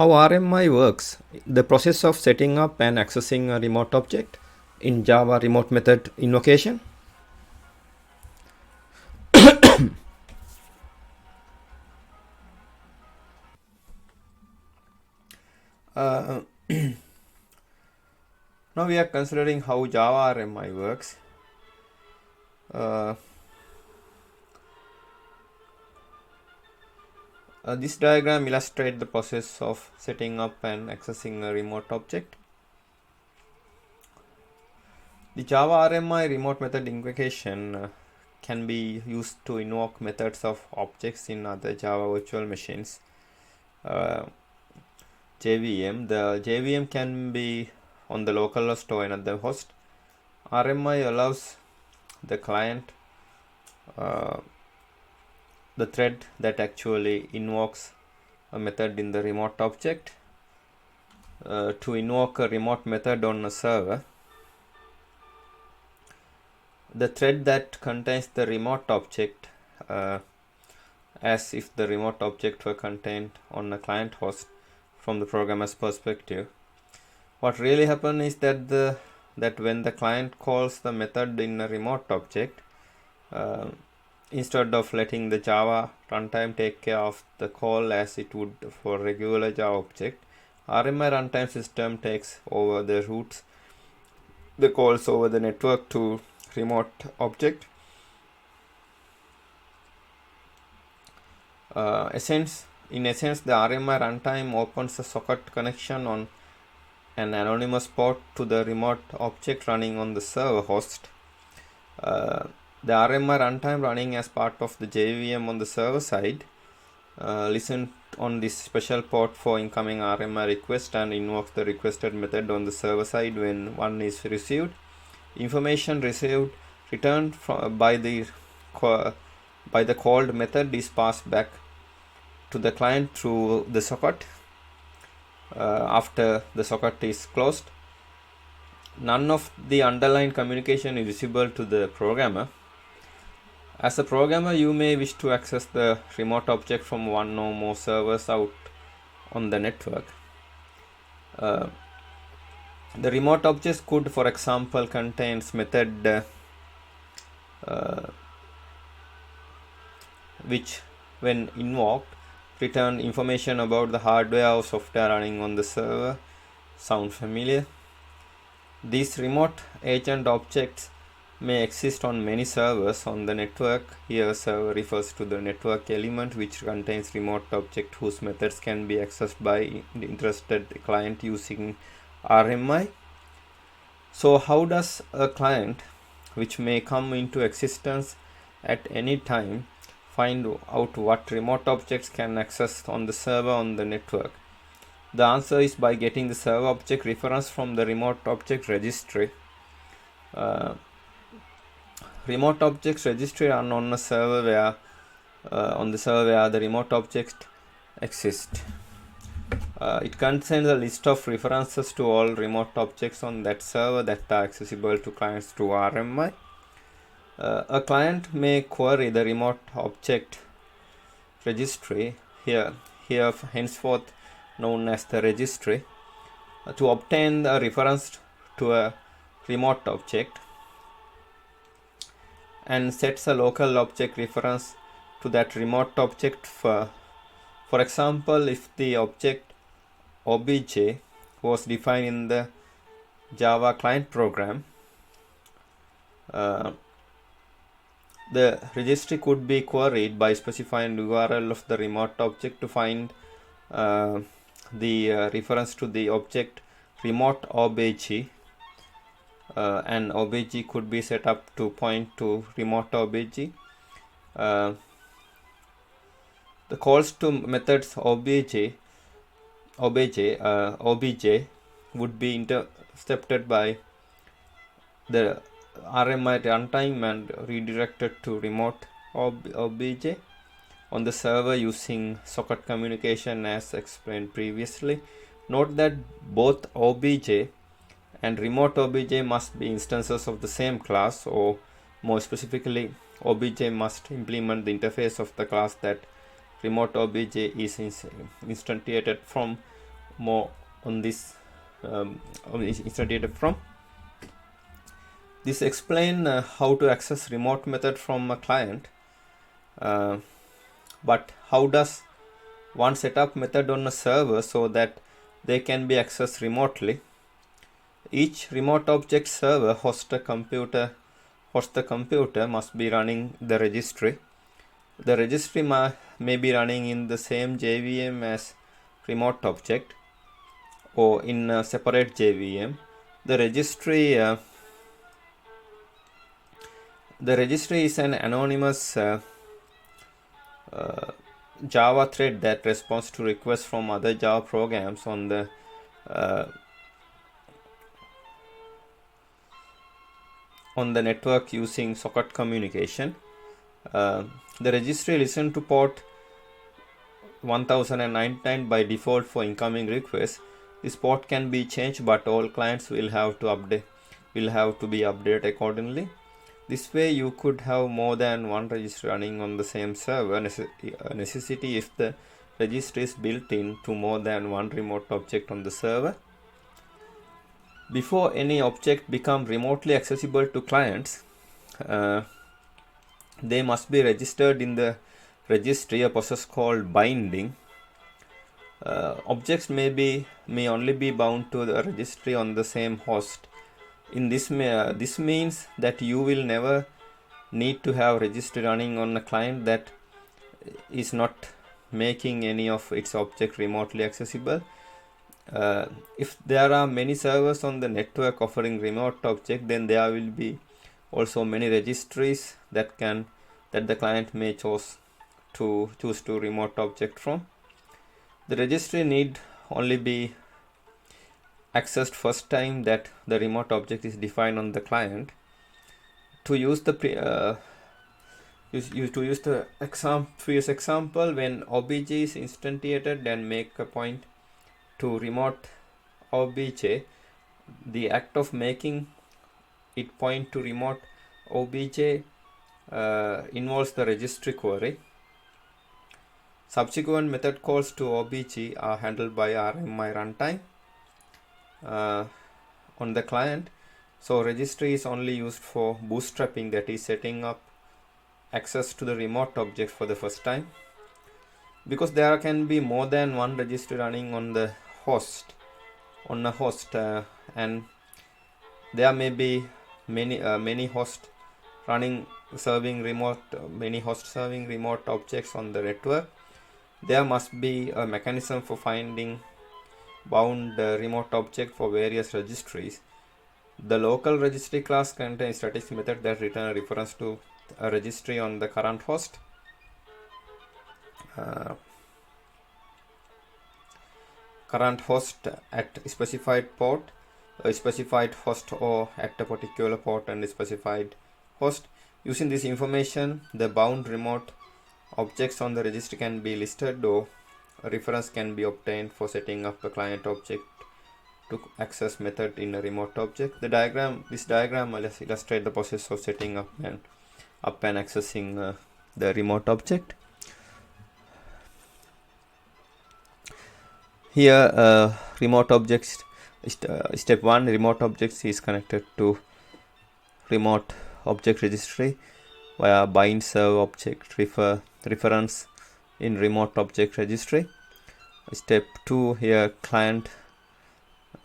How RMI works, the process of setting up and accessing a remote object in Java remote method invocation. Uh, Now we are considering how Java RMI works. This diagram illustrates the process of setting up and accessing a remote object. The Java RMI remote method invocation can be used to invoke methods of objects in other Java virtual machines. JVM. The JVM can be on the local host or another host. RMI allows the client, the thread that actually invokes a method in the remote object, to invoke a remote method on a server. The thread that contains the remote object, as if the remote object were contained on a client host from the programmer's perspective. What really happens is that when the client calls the method in a remote object, instead of letting the Java runtime take care of the call as it would for regular Java object, RMI runtime system takes over the routes, the calls over the network to remote object. In essence, the RMI runtime opens a socket connection on an anonymous port to the remote object running on the server host. The RMI runtime running as part of the JVM on the server side listen on this special port for incoming RMI request and invokes the requested method on the server side when one is received. Information received returned by the called method is passed back to the client through the socket after the socket is closed. None of the underlying communication is visible to the programmer. As a programmer, you may wish to access the remote object from one or more servers out on the network. The remote objects could, for example, contains method which, when invoked, return information about the hardware or software running on the server. Sound familiar? These remote agent objects may exist on many servers on the network. Here, server refers to the network element which contains remote object whose methods can be accessed by the interested client using RMI. So how does a client, which may come into existence at any time, find out what remote objects can access on the server on the network? The answer is by getting the server object reference from the remote object registry. Remote objects registry run on a server where the remote object exists. It contains a list of references to all remote objects on that server that are accessible to clients through RMI. A client may query the remote object registry, here henceforth known as the registry, to obtain the reference to a remote object, and sets a local object reference to that remote object. For example, if the object obj was defined in the Java client program, the registry could be queried by specifying the URL of the remote object to find the reference to the object remote obj, and obj could be set up to point to remote obj. The calls to methods obj would be intercepted by the RMI runtime and redirected to remote obj on the server using socket communication as explained previously. Note that both obj and remote obj must be instances of the same class, or more specifically, obj must implement the interface of the class that remote obj is instantiated from more on this instantiated from. This explain how to access remote method from a client, but how does one set up method on a server so that they can be accessed remotely? Each remote object server hosts the computer must be running the registry. The registry may be running in the same JVM as remote object or in a separate JVM. The registry is an anonymous Java thread that responds to requests from other Java programs on the network using socket communication. The registry listens to port 1099 by default for incoming requests. This port can be changed, but all clients will have to be updated accordingly. This way you could have more than one registry running on the same server, a necessity if the registry is built in to more than one remote object on the server. Before any object become remotely accessible to clients, they must be registered in the registry, a process called binding. Objects may only be bound to the registry on the same host. In this means that you will never need to have registry running on a client that is not making any of its object remotely accessible. If there are many servers on the network offering remote object, then there will be also many registries that the client may choose to remote object from. The registry need only be accessed first time that the remote object is defined on the client. To use the previous example, when obj is instantiated and make a point to remote obj, the act of making it point to remote obj involves the registry query. Subsequent method calls to obj are handled by RMI runtime on the client. So registry is only used for bootstrapping, that is setting up access to the remote object for the first time. Because there can be more than one registry running on a host, and there may be many hosts serving remote objects on the network. There must be a mechanism for finding bound remote object for various registries. The local registry class contains static method that return a reference to a registry on the current host. Current host at specified port, a specified host, or at a particular port and a specified host. Using this information, the bound remote objects on the registry can be listed, or a reference can be obtained for setting up a client object to access method in a remote object. This diagram illustrates the process of setting up and accessing the remote object. Here, remote objects, step 1, remote objects is connected to remote object registry via bind serve object reference in remote object registry. Step 2, here client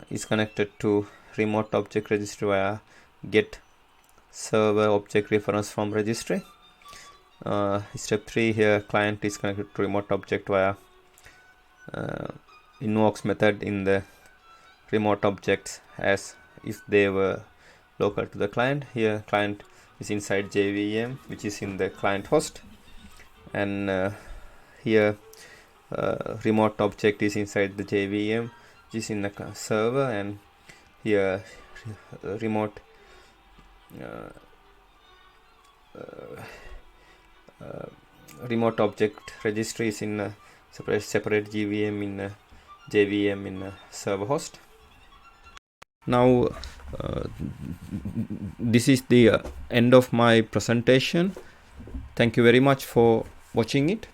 is connected to remote object registry via get server object reference from registry. Step 3, here client is connected to remote object via invokes method in the remote objects as if they were local to the client. Here client is inside JVM, which is in the client host, and here remote object is inside the JVM, which is in the server, and here remote object registry is in a separate JVM in a server host. Now this is the end of my presentation. Thank you very much for watching it.